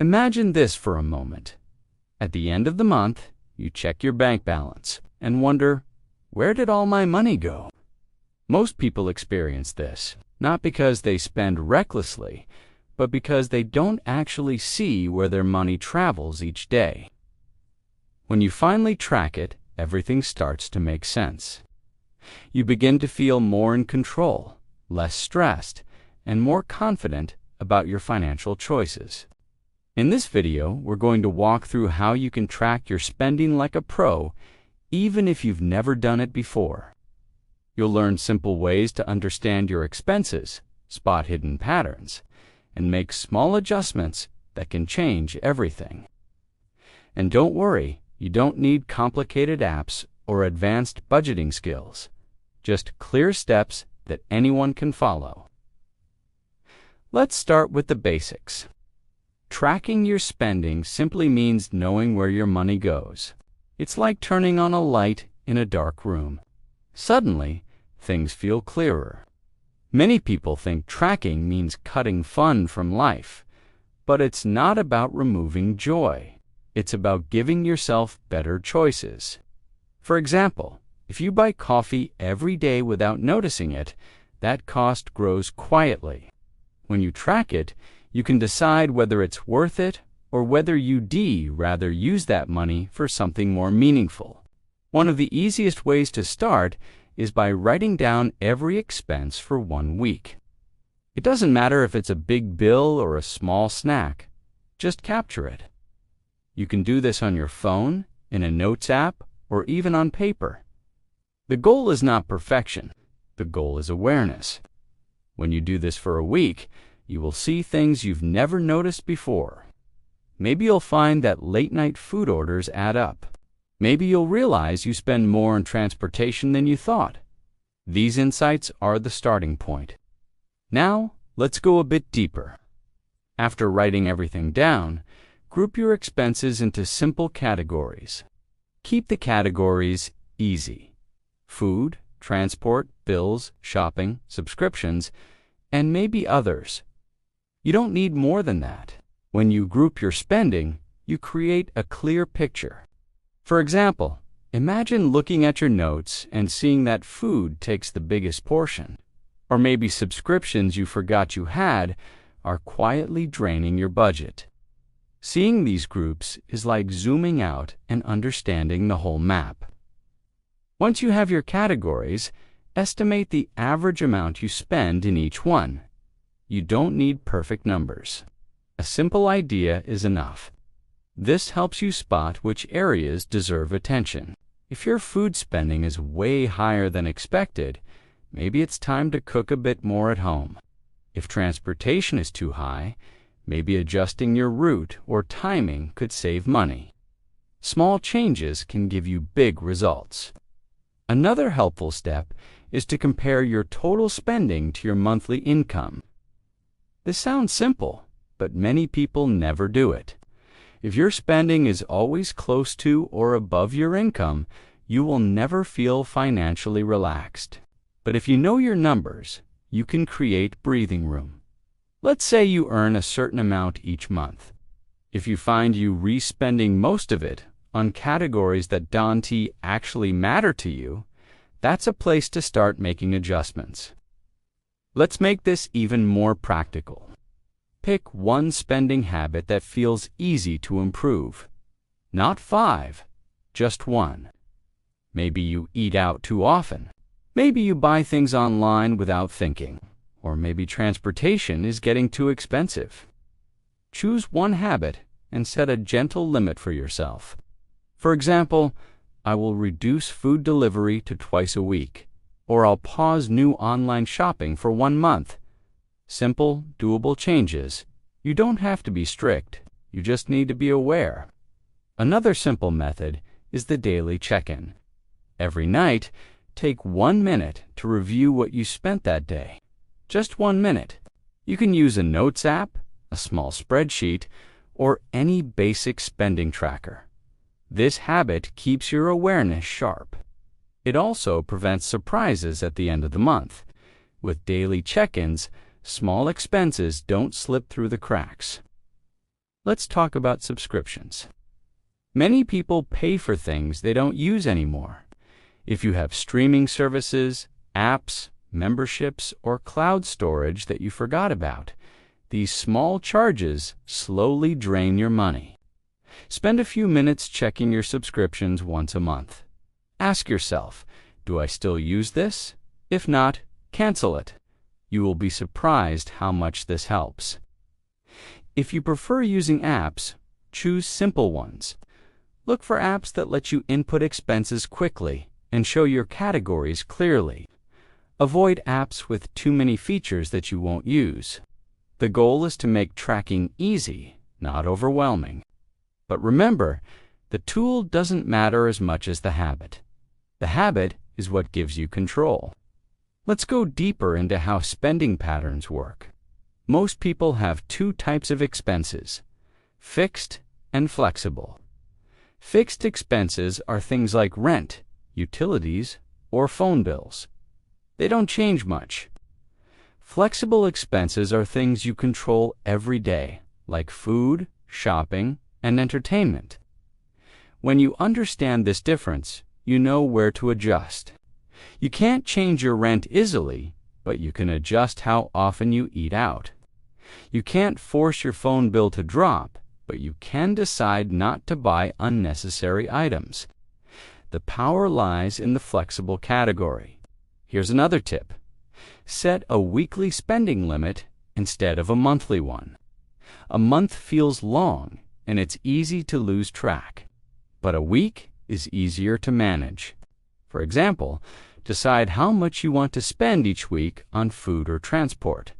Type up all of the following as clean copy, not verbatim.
Imagine this for a moment. At the end of the month, you check your bank balance and wonder, where did all my money go? Most people experience this, not because they spend recklessly, but because they don't actually see where their money travels each day. When you finally track it, everything starts to make sense. You begin to feel more in control, less stressed, and more confident about your financial choices. In this video, we're going to walk through how you can track your spending like a pro, even if you've never done it before. You'll learn simple ways to understand your expenses, spot hidden patterns, and make small adjustments that can change everything. And don't worry, you don't need complicated apps or advanced budgeting skills, just clear steps that anyone can follow. Let's start with the basics. Tracking your spending simply means knowing where your money goes. It's like turning on a light in a dark room. Suddenly, things feel clearer. Many people think tracking means cutting fun from life, but it's not about removing joy. It's about giving yourself better choices. For example, if you buy coffee every day without noticing it, that cost grows quietly. When you track it, you can decide whether it's worth it or whether you'd rather use that money for something more meaningful. One of the easiest ways to start is by writing down every expense for 1 week. It doesn't matter if it's a big bill or a small snack. Just capture it. You can do this on your phone, in a notes app, or even on paper. The goal is not perfection. The goal is awareness. When you do this for a week, you will see things you've never noticed before. Maybe you'll find that late-night food orders add up. Maybe you'll realize you spend more on transportation than you thought. These insights are the starting point. Now, let's go a bit deeper. After writing everything down, group your expenses into simple categories. Keep the categories easy: food, transport, bills, shopping, subscriptions, and maybe others. You don't need more than that. When you group your spending, you create a clear picture. For example, imagine looking at your notes and seeing that food takes the biggest portion. Or maybe subscriptions you forgot you had are quietly draining your budget. Seeing these groups is like zooming out and understanding the whole map. Once you have your categories, estimate the average amount you spend in each one. You don't need perfect numbers. A simple idea is enough. This helps you spot which areas deserve attention. If your food spending is way higher than expected, maybe it's time to cook a bit more at home. If transportation is too high, maybe adjusting your route or timing could save money. Small changes can give you big results. Another helpful step is to compare your total spending to your monthly income. This sounds simple, but many people never do it. If your spending is always close to or above your income, you will never feel financially relaxed. But if you know your numbers, you can create breathing room. Let's say you earn a certain amount each month. If you find you re-spending most of it on categories that don't actually matter to you, that's a place to start making adjustments. Let's make this even more practical. Pick one spending habit that feels easy to improve. Not 5, just 1. Maybe you eat out too often. Maybe you buy things online without thinking. Or maybe transportation is getting too expensive. Choose one habit and set a gentle limit for yourself. For example, I will reduce food delivery to twice a week, or I'll pause new online shopping for 1 month. Simple, doable changes. You don't have to be strict. You just need to be aware. Another simple method is the daily check-in. Every night, take 1 minute to review what you spent that day. Just 1 minute. You can use a notes app, a small spreadsheet, or any basic spending tracker. This habit keeps your awareness sharp. It also prevents surprises at the end of the month. With daily check-ins, small expenses don't slip through the cracks. Let's talk about subscriptions. Many people pay for things they don't use anymore. If you have streaming services, apps, memberships, or cloud storage that you forgot about, these small charges slowly drain your money. Spend a few minutes checking your subscriptions once a month. Ask yourself, do I still use this? If not, cancel it. You will be surprised how much this helps. If you prefer using apps, choose simple ones. Look for apps that let you input expenses quickly and show your categories clearly. Avoid apps with too many features that you won't use. The goal is to make tracking easy, not overwhelming. But remember, the tool doesn't matter as much as the habit. The habit is what gives you control. Let's go deeper into how spending patterns work. Most people have two types of expenses: fixed and flexible. Fixed expenses are things like rent, utilities, or phone bills. They don't change much. Flexible expenses are things you control every day, like food, shopping, and entertainment. When you understand this difference, you know where to adjust. You can't change your rent easily, but you can adjust how often you eat out. You can't force your phone bill to drop, but you can decide not to buy unnecessary items. The power lies in the flexible category. Here's another tip. Set a weekly spending limit instead of a monthly one. A month feels long, and it's easy to lose track. But a week is easier to manage. For example, decide how much you want to spend each week on food or transport.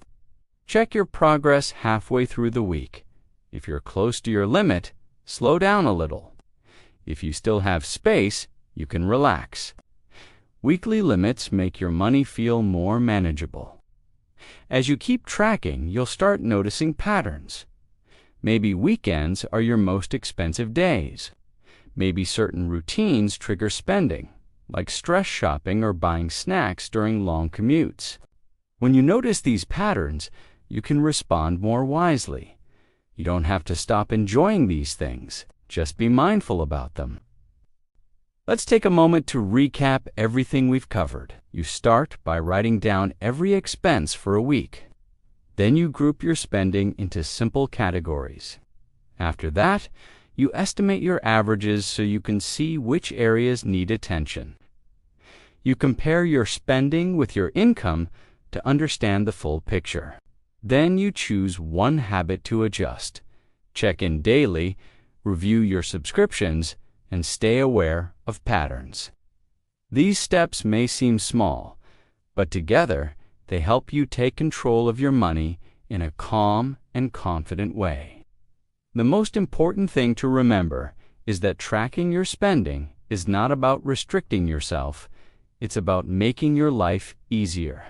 Check your progress halfway through the week. If you're close to your limit, slow down a little. If you still have space, you can relax. Weekly limits make your money feel more manageable. As you keep tracking, you'll start noticing patterns. Maybe weekends are your most expensive days. Maybe certain routines trigger spending, like stress shopping or buying snacks during long commutes. When you notice these patterns, you can respond more wisely. You don't have to stop enjoying these things. Just be mindful about them. Let's take a moment to recap everything we've covered. You start by writing down every expense for a week. Then you group your spending into simple categories. After that, you estimate your averages so you can see which areas need attention. You compare your spending with your income to understand the full picture. Then you choose one habit to adjust. Check in daily, review your subscriptions, and stay aware of patterns. These steps may seem small, but together they help you take control of your money in a calm and confident way. The most important thing to remember is that tracking your spending is not about restricting yourself, it's about making your life easier.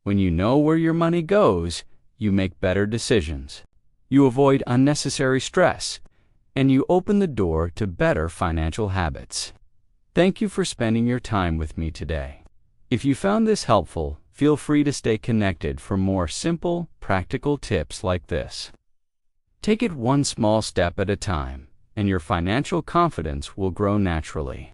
When you know where your money goes, you make better decisions. You avoid unnecessary stress, and you open the door to better financial habits. Thank you for spending your time with me today. If you found this helpful, feel free to stay connected for more simple, practical tips like this. Take it one small step at a time, and your financial confidence will grow naturally.